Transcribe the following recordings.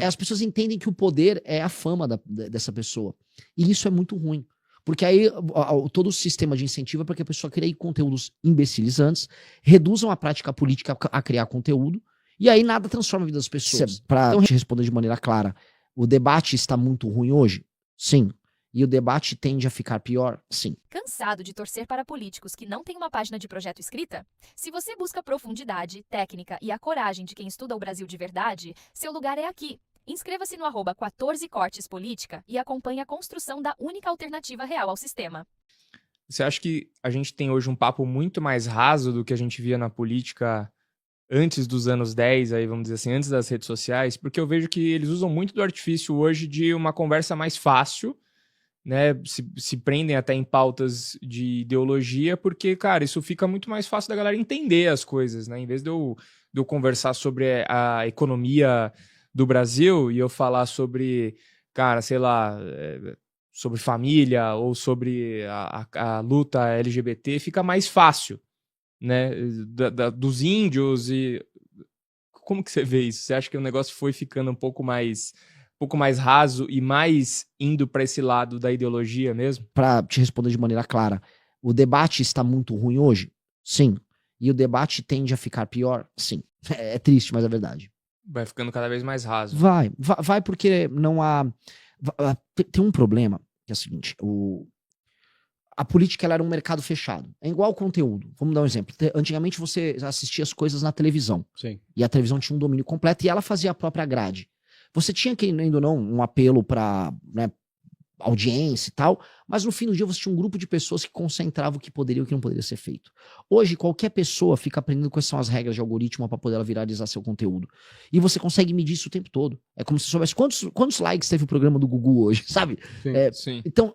As pessoas entendem que o poder é a fama dessa pessoa. E isso é muito ruim. Porque aí todo o sistema de incentivo é para que a pessoa crie conteúdos imbecilizantes, reduzam a prática política a criar conteúdo, e aí nada transforma a vida das pessoas. Então, te responder de maneira clara, o debate está muito ruim hoje? Sim. E o debate tende a ficar pior? Sim. Cansado de torcer para políticos que não têm uma página de projeto escrita? Se você busca profundidade, técnica e a coragem de quem estuda o Brasil de verdade, seu lugar é aqui. Inscreva-se no @14cortes política e acompanhe a construção da única alternativa real ao sistema. Você acha que a gente tem hoje um papo muito mais raso do que a gente via na política antes dos anos 10, aí vamos dizer assim, antes das redes sociais? Porque eu vejo que eles usam muito do artifício hoje de uma conversa mais fácil, né? Se prendem até em pautas de ideologia, porque, cara, isso fica muito mais fácil da galera entender as coisas, né? Em vez de eu conversar sobre a economia do Brasil e eu falar sobre, cara, sei lá, sobre família ou sobre a luta LGBT, fica mais fácil, né? Dos índios e... Como que você vê isso? Você acha que o negócio foi ficando um pouco mais raso e mais indo para esse lado da ideologia mesmo? Para te responder de maneira clara, o debate está muito ruim hoje? Sim. E o debate tende a ficar pior? Sim. É triste, mas é verdade. Vai ficando cada vez mais raso. Vai porque não há... Tem um problema, que é o seguinte, a política ela era um mercado fechado. É igual ao conteúdo. Vamos dar um exemplo. Antigamente você assistia as coisas na televisão. Sim. E a televisão tinha um domínio completo e ela fazia a própria grade. Você tinha, querendo ou não, um apelo para, né, audiência e tal, mas no fim do dia você tinha um grupo de pessoas que concentrava o que poderia e o que não poderia ser feito. Hoje, qualquer pessoa fica aprendendo quais são as regras de algoritmo para poder ela viralizar seu conteúdo. E você consegue medir isso o tempo todo. É como se soubesse quantos likes teve o programa do Gugu hoje, sabe? Sim, sim. Então,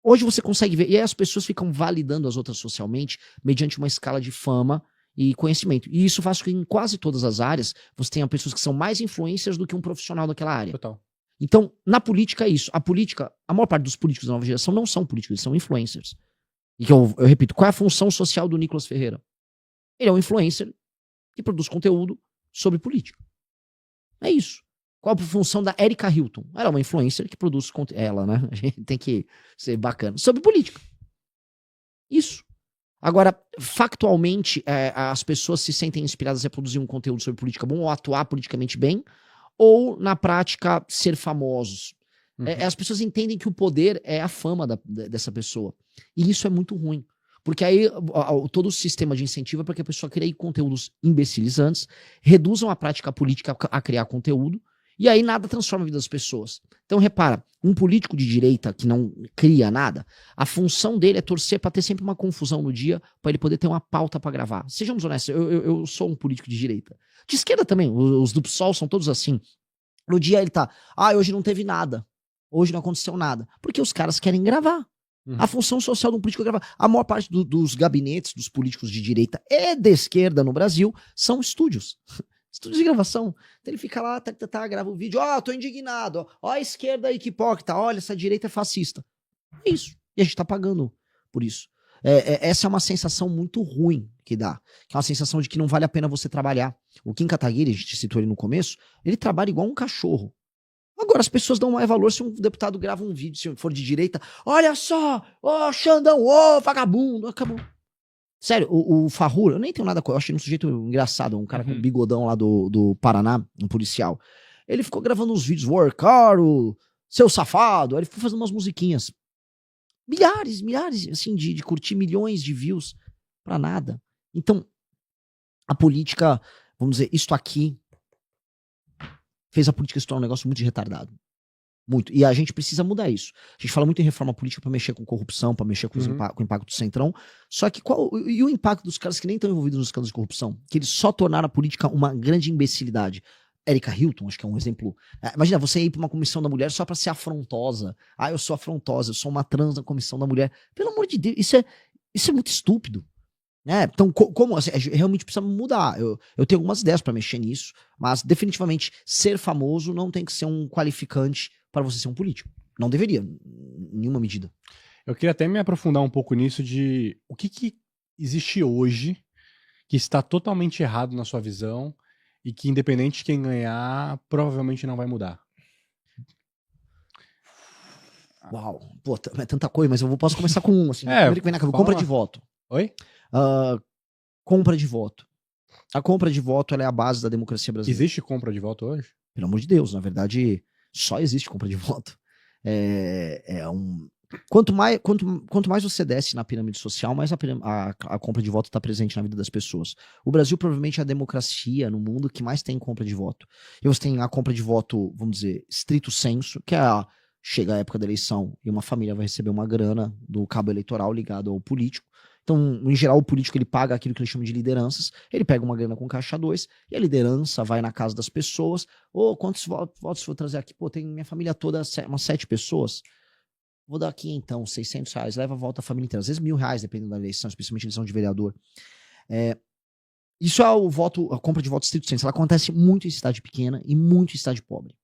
hoje você consegue ver, e aí as pessoas ficam validando as outras socialmente mediante uma escala de fama e conhecimento. E isso faz com que em quase todas as áreas você tenha pessoas que são mais influencers do que um profissional daquela área. Total. Então, na política é isso. A maior parte dos políticos da nova geração não são políticos, eles são influencers. E que eu repito, qual é a função social do Nicolas Ferreira? Ele é um influencer que produz conteúdo sobre política. É isso. Qual a função da Erika Hilton? Ela é uma influencer que produz conteúdo. Ela, né? A gente tem que ser bacana. Sobre política. Isso. Agora, factualmente, as pessoas se sentem inspiradas a produzir um conteúdo sobre política bom ou atuar politicamente bem, ou, na prática, ser famosos. Uhum. As pessoas entendem que o poder é a fama dessa pessoa. E isso é muito ruim. Porque aí todo o sistema de incentivo é para que a pessoa crie conteúdos imbecilizantes, reduzam a prática política a criar conteúdo, e aí nada transforma a vida das pessoas. Então, repara, um político de direita que não cria nada, a função dele é torcer para ter sempre uma confusão no dia, para ele poder ter uma pauta para gravar. Sejamos honestos, eu sou um político de direita. De esquerda também, os do PSOL são todos assim. No dia ele tá, hoje não teve nada, hoje não aconteceu nada, porque os caras querem gravar. A função social de um político é gravar. A maior parte dos gabinetes dos políticos de direita e de esquerda no Brasil são estúdios. Estúdios de gravação. Então ele fica lá, grava o vídeo, tô indignado, ó a esquerda aí que hipócrita, olha, essa direita é fascista. É isso. E a gente tá pagando por isso. Essa é uma sensação muito ruim que dá. Que é uma sensação de que não vale a pena você trabalhar. O Kim Kataguiri, a gente citou ele no começo, ele trabalha igual um cachorro. Agora, as pessoas dão mais valor se um deputado grava um vídeo, se for de direita, olha só, Xandão, vagabundo, acabou. Sério, o Farrur, eu nem tenho nada com ele, eu achei um sujeito engraçado, um cara com bigodão lá do Paraná, um policial. Ele ficou gravando uns vídeos, Workaro, seu safado, aí ele ficou fazendo umas musiquinhas. Milhares, assim, de curtir milhões de views pra nada. Então, a política, vamos dizer, isto aqui fez a política se tornar um negócio muito retardado. Muito. E a gente precisa mudar isso. A gente fala muito em reforma política pra mexer com corrupção, pra mexer com o impacto do centrão. Só que e o impacto dos caras que nem estão envolvidos nos escândalos de corrupção? Que eles só tornaram a política uma grande imbecilidade. Erika Hilton, acho que é um exemplo. Imagina, você ir pra uma comissão da mulher só pra ser afrontosa. Eu sou afrontosa, eu sou uma trans na comissão da mulher. Pelo amor de Deus, isso é muito estúpido. Então, como assim, realmente precisa mudar. Eu tenho algumas ideias pra mexer nisso, mas definitivamente ser famoso não tem que ser um qualificante para você ser um político. Não deveria, em nenhuma medida. Eu queria até me aprofundar um pouco nisso de o que existe hoje que está totalmente errado na sua visão e que independente de quem ganhar, provavelmente não vai mudar. Uau, pô, é tanta coisa, mas posso começar com um, assim. Primeiro que vem na cabeça, compra de voto. Oi? Compra de voto. A compra de voto, ela é a base da democracia brasileira. Existe compra de voto hoje? Pelo amor de Deus, na verdade, só existe compra de voto. Quanto mais você desce na pirâmide social, mais a compra de voto está presente na vida das pessoas. O Brasil provavelmente é a democracia no mundo que mais tem compra de voto. E você tem a compra de voto, vamos dizer, estrito sensu, que é chega a época da eleição e uma família vai receber uma grana do cabo eleitoral ligado ao político. Então, em geral, o político ele paga aquilo que ele chama de lideranças, ele pega uma grana com caixa 2 e a liderança vai na casa das pessoas. Quantos votos vou trazer aqui? Pô, tem minha família toda, umas 7 pessoas. Vou dar aqui então, R$600, leva a volta a família inteira. Às vezes R$1.000, dependendo da eleição, especialmente eleição de vereador. Isso é a compra de voto estrito sensu. Ela acontece muito em cidade pequena e muito em cidade pobre.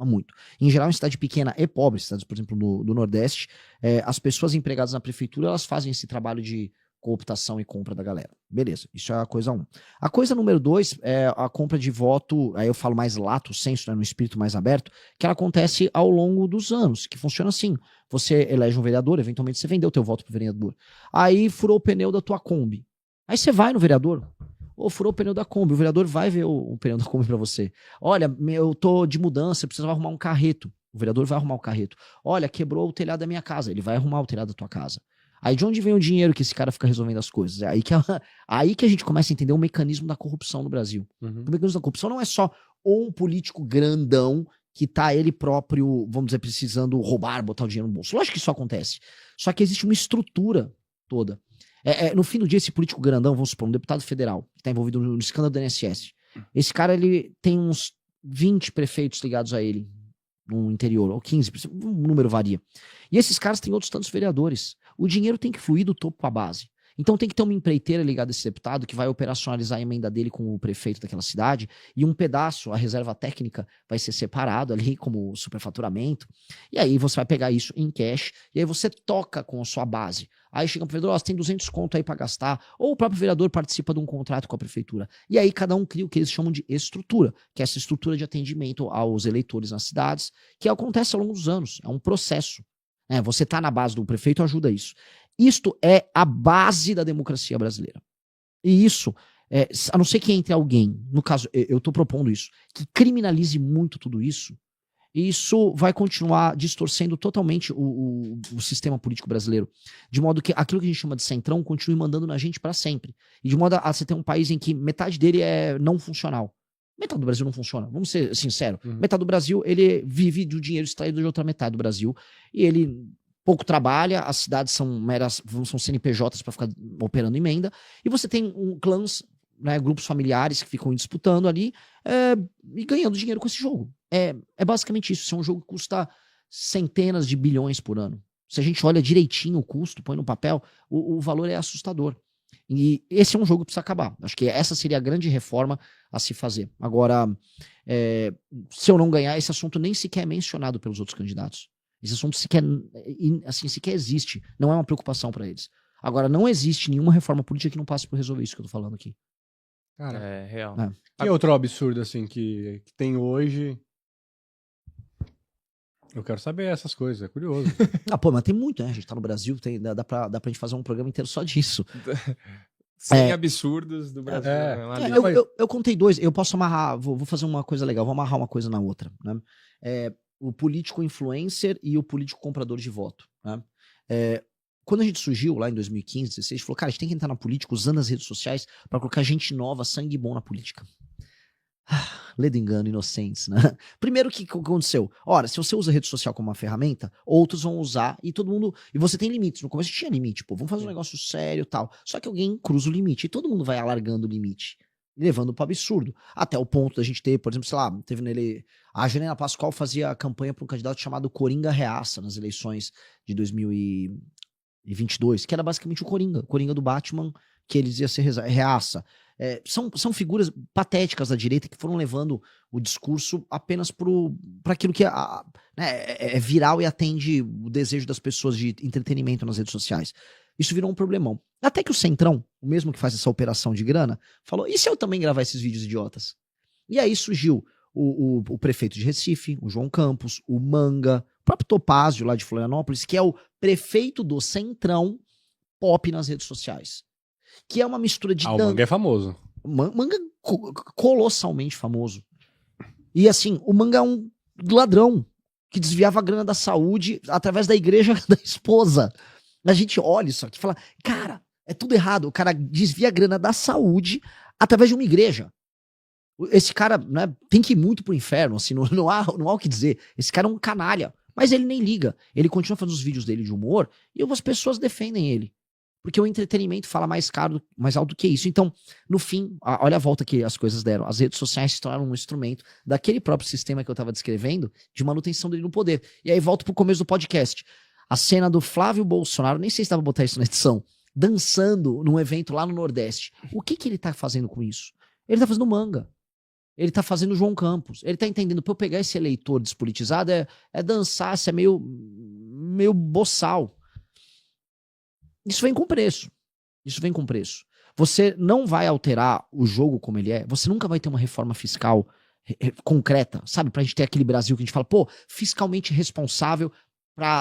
Muito. Em geral, em cidade pequena e pobre, cidades, por exemplo, do Nordeste, as pessoas empregadas na prefeitura, elas fazem esse trabalho de cooptação e compra da galera. Beleza, isso é a coisa 1. A coisa número 2 é a compra de voto, aí eu falo mais lato sensu, né, no espírito mais aberto, que ela acontece ao longo dos anos, que funciona assim. Você elege um vereador, eventualmente você vendeu o teu voto pro vereador. Aí furou o pneu da tua Kombi. Aí você vai no vereador, furou o pneu da Kombi, o vereador vai ver o pneu da Kombi pra você. Olha, eu tô de mudança, eu preciso arrumar um carreto. O vereador vai arrumar o carreto. Olha, quebrou o telhado da minha casa, ele vai arrumar o telhado da tua casa. Aí de onde vem o dinheiro que esse cara fica resolvendo as coisas? É aí que a gente começa a entender o mecanismo da corrupção no Brasil. O mecanismo da corrupção não é só um político grandão que tá ele próprio, vamos dizer, precisando roubar, botar o dinheiro no bolso. Lógico que isso acontece. Só que existe uma estrutura toda. No fim do dia, esse político grandão, vamos supor, um deputado federal, que tá envolvido no escândalo do INSS. Esse cara, ele tem uns 20 prefeitos ligados a ele no interior, ou 15, o número varia. E esses caras têm outros tantos vereadores. O dinheiro tem que fluir do topo para a base. Então tem que ter uma empreiteira ligada a esse deputado que vai operacionalizar a emenda dele com o prefeito daquela cidade, e um pedaço, a reserva técnica, vai ser separado ali como superfaturamento. E aí você vai pegar isso em cash, e aí você toca com a sua base. Aí chega pro vereador, você tem 200 conto aí para gastar, ou o próprio vereador participa de um contrato com a prefeitura. E aí cada um cria o que eles chamam de estrutura, que é essa estrutura de atendimento aos eleitores nas cidades, que acontece ao longo dos anos, é um processo. Você tá na base do prefeito, ajuda isso. Isto é a base da democracia brasileira. E isso, a não ser que entre alguém, no caso, eu estou propondo isso, que criminalize muito tudo isso, isso vai continuar distorcendo totalmente o sistema político brasileiro. De modo que aquilo que a gente chama de centrão continue mandando na gente para sempre. E de modo a você ter um país em que metade dele é não funcional. Metade do Brasil não funciona, vamos ser sinceros. Metade do Brasil, ele vive do dinheiro extraído de outra metade do Brasil. E ele pouco trabalha, as cidades são CNPJs para ficar operando emenda. E você tem clãs, né, grupos familiares que ficam disputando ali e ganhando dinheiro com esse jogo. É basicamente isso. Isso é um jogo que custa centenas de bilhões por ano. Se a gente olha direitinho o custo, põe no papel, o valor é assustador. E esse é um jogo que precisa acabar. Acho que essa seria a grande reforma a se fazer. Agora, se eu não ganhar, esse assunto nem sequer é mencionado pelos outros candidatos. Esse assunto sequer existe. Não é uma preocupação para eles. Agora, não existe nenhuma reforma política que não passe por resolver isso que eu tô falando aqui. Cara, é real. Que outro absurdo, assim, que tem hoje? Eu quero saber essas coisas, é curioso. Mas tem muito, né? A gente tá no Brasil, dá pra gente fazer um programa inteiro só disso. 100 absurdos do Brasil. Eu contei 2, eu posso amarrar, vou fazer uma coisa legal, vou amarrar uma coisa na outra, né? O político influencer e o político comprador de voto, né? Quando a gente surgiu lá em 2015, 2016, a gente falou, cara, a gente tem que entrar na política usando as redes sociais para colocar gente nova, sangue bom na política. Ledo engano, inocentes, né? Primeiro, o que aconteceu? Ora, se você usa a rede social como uma ferramenta, outros vão usar e todo mundo... E você tem limites. No começo tinha limite, vamos fazer um negócio sério e tal. Só que alguém cruza o limite e todo mundo vai alargando o limite, levando pro absurdo. Até o ponto da gente ter, por exemplo, sei lá, teve nele... A Janela Pascoal fazia campanha para um candidato chamado Coringa Reaça nas eleições de 2022, que era basicamente o Coringa do Batman, que eles iam ser reaça. São figuras patéticas da direita que foram levando o discurso apenas para aquilo que é viral e atende o desejo das pessoas de entretenimento nas redes sociais. Isso virou um problemão. Até que o Centrão, o mesmo que faz essa operação de grana, falou, e se eu também gravar esses vídeos idiotas? E aí surgiu o prefeito de Recife, o João Campos, o Manga, o próprio Topázio lá de Florianópolis, que é o prefeito do Centrão pop nas redes sociais. Que é uma mistura de... O Manga é famoso. Manga colossalmente famoso. E assim, o Manga é um ladrão que desviava a grana da saúde através da igreja da esposa. A gente olha isso aqui e fala, cara, é tudo errado. O cara desvia a grana da saúde através de uma igreja. Esse cara, né, tem que ir muito pro inferno, assim, não há o que dizer. Esse cara é um canalha, mas ele nem liga. Ele continua fazendo os vídeos dele de humor e as pessoas defendem ele. Porque o entretenimento fala mais alto do que isso. Então, no fim, olha a volta que as coisas deram. As redes sociais se tornaram um instrumento daquele próprio sistema que eu estava descrevendo de manutenção dele no poder. E aí volto pro começo do podcast. A cena do Flávio Bolsonaro, nem sei se dava pra botar isso na edição, dançando num evento lá no Nordeste. O que ele tá fazendo com isso? Ele tá fazendo Manga. Ele tá fazendo João Campos. Ele tá entendendo, pra eu pegar esse eleitor despolitizado, é dançar, isso é meio boçal. Isso vem com preço. Isso vem com preço. Você não vai alterar o jogo como ele é. Você nunca vai ter uma reforma fiscal concreta, sabe? Pra gente ter aquele Brasil que a gente fala, pô, fiscalmente responsável,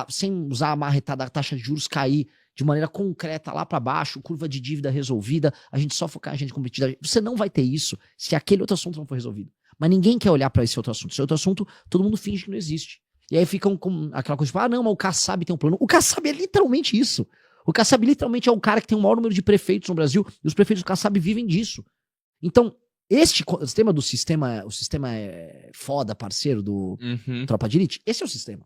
sem usar a marretada da taxa de juros cair de maneira concreta lá pra baixo, curva de dívida resolvida, a gente só focar em gente competitiva. Você não vai ter isso se aquele outro assunto não for resolvido. Mas ninguém quer olhar pra esse outro assunto. Esse outro assunto, todo mundo finge que não existe. E aí ficam com aquela coisa tipo, não, mas o Kassab tem um plano. O Kassab é literalmente isso. O Kassab literalmente é o cara que tem o maior número de prefeitos no Brasil, e os prefeitos do Kassab vivem disso. Então, o sistema é foda, parceiro do Tropa de Elite, esse é o sistema.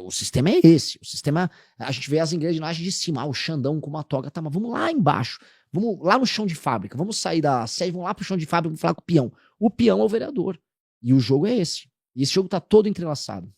O sistema é esse. O sistema, a gente vê as engrenagens de cima, o Xandão com uma toga, tá, mas vamos lá embaixo, vamos lá no chão de fábrica, vamos sair da sede, vamos lá pro chão de fábrica, vamos falar com o peão. O peão é o vereador. E o jogo é esse. E esse jogo tá todo entrelaçado.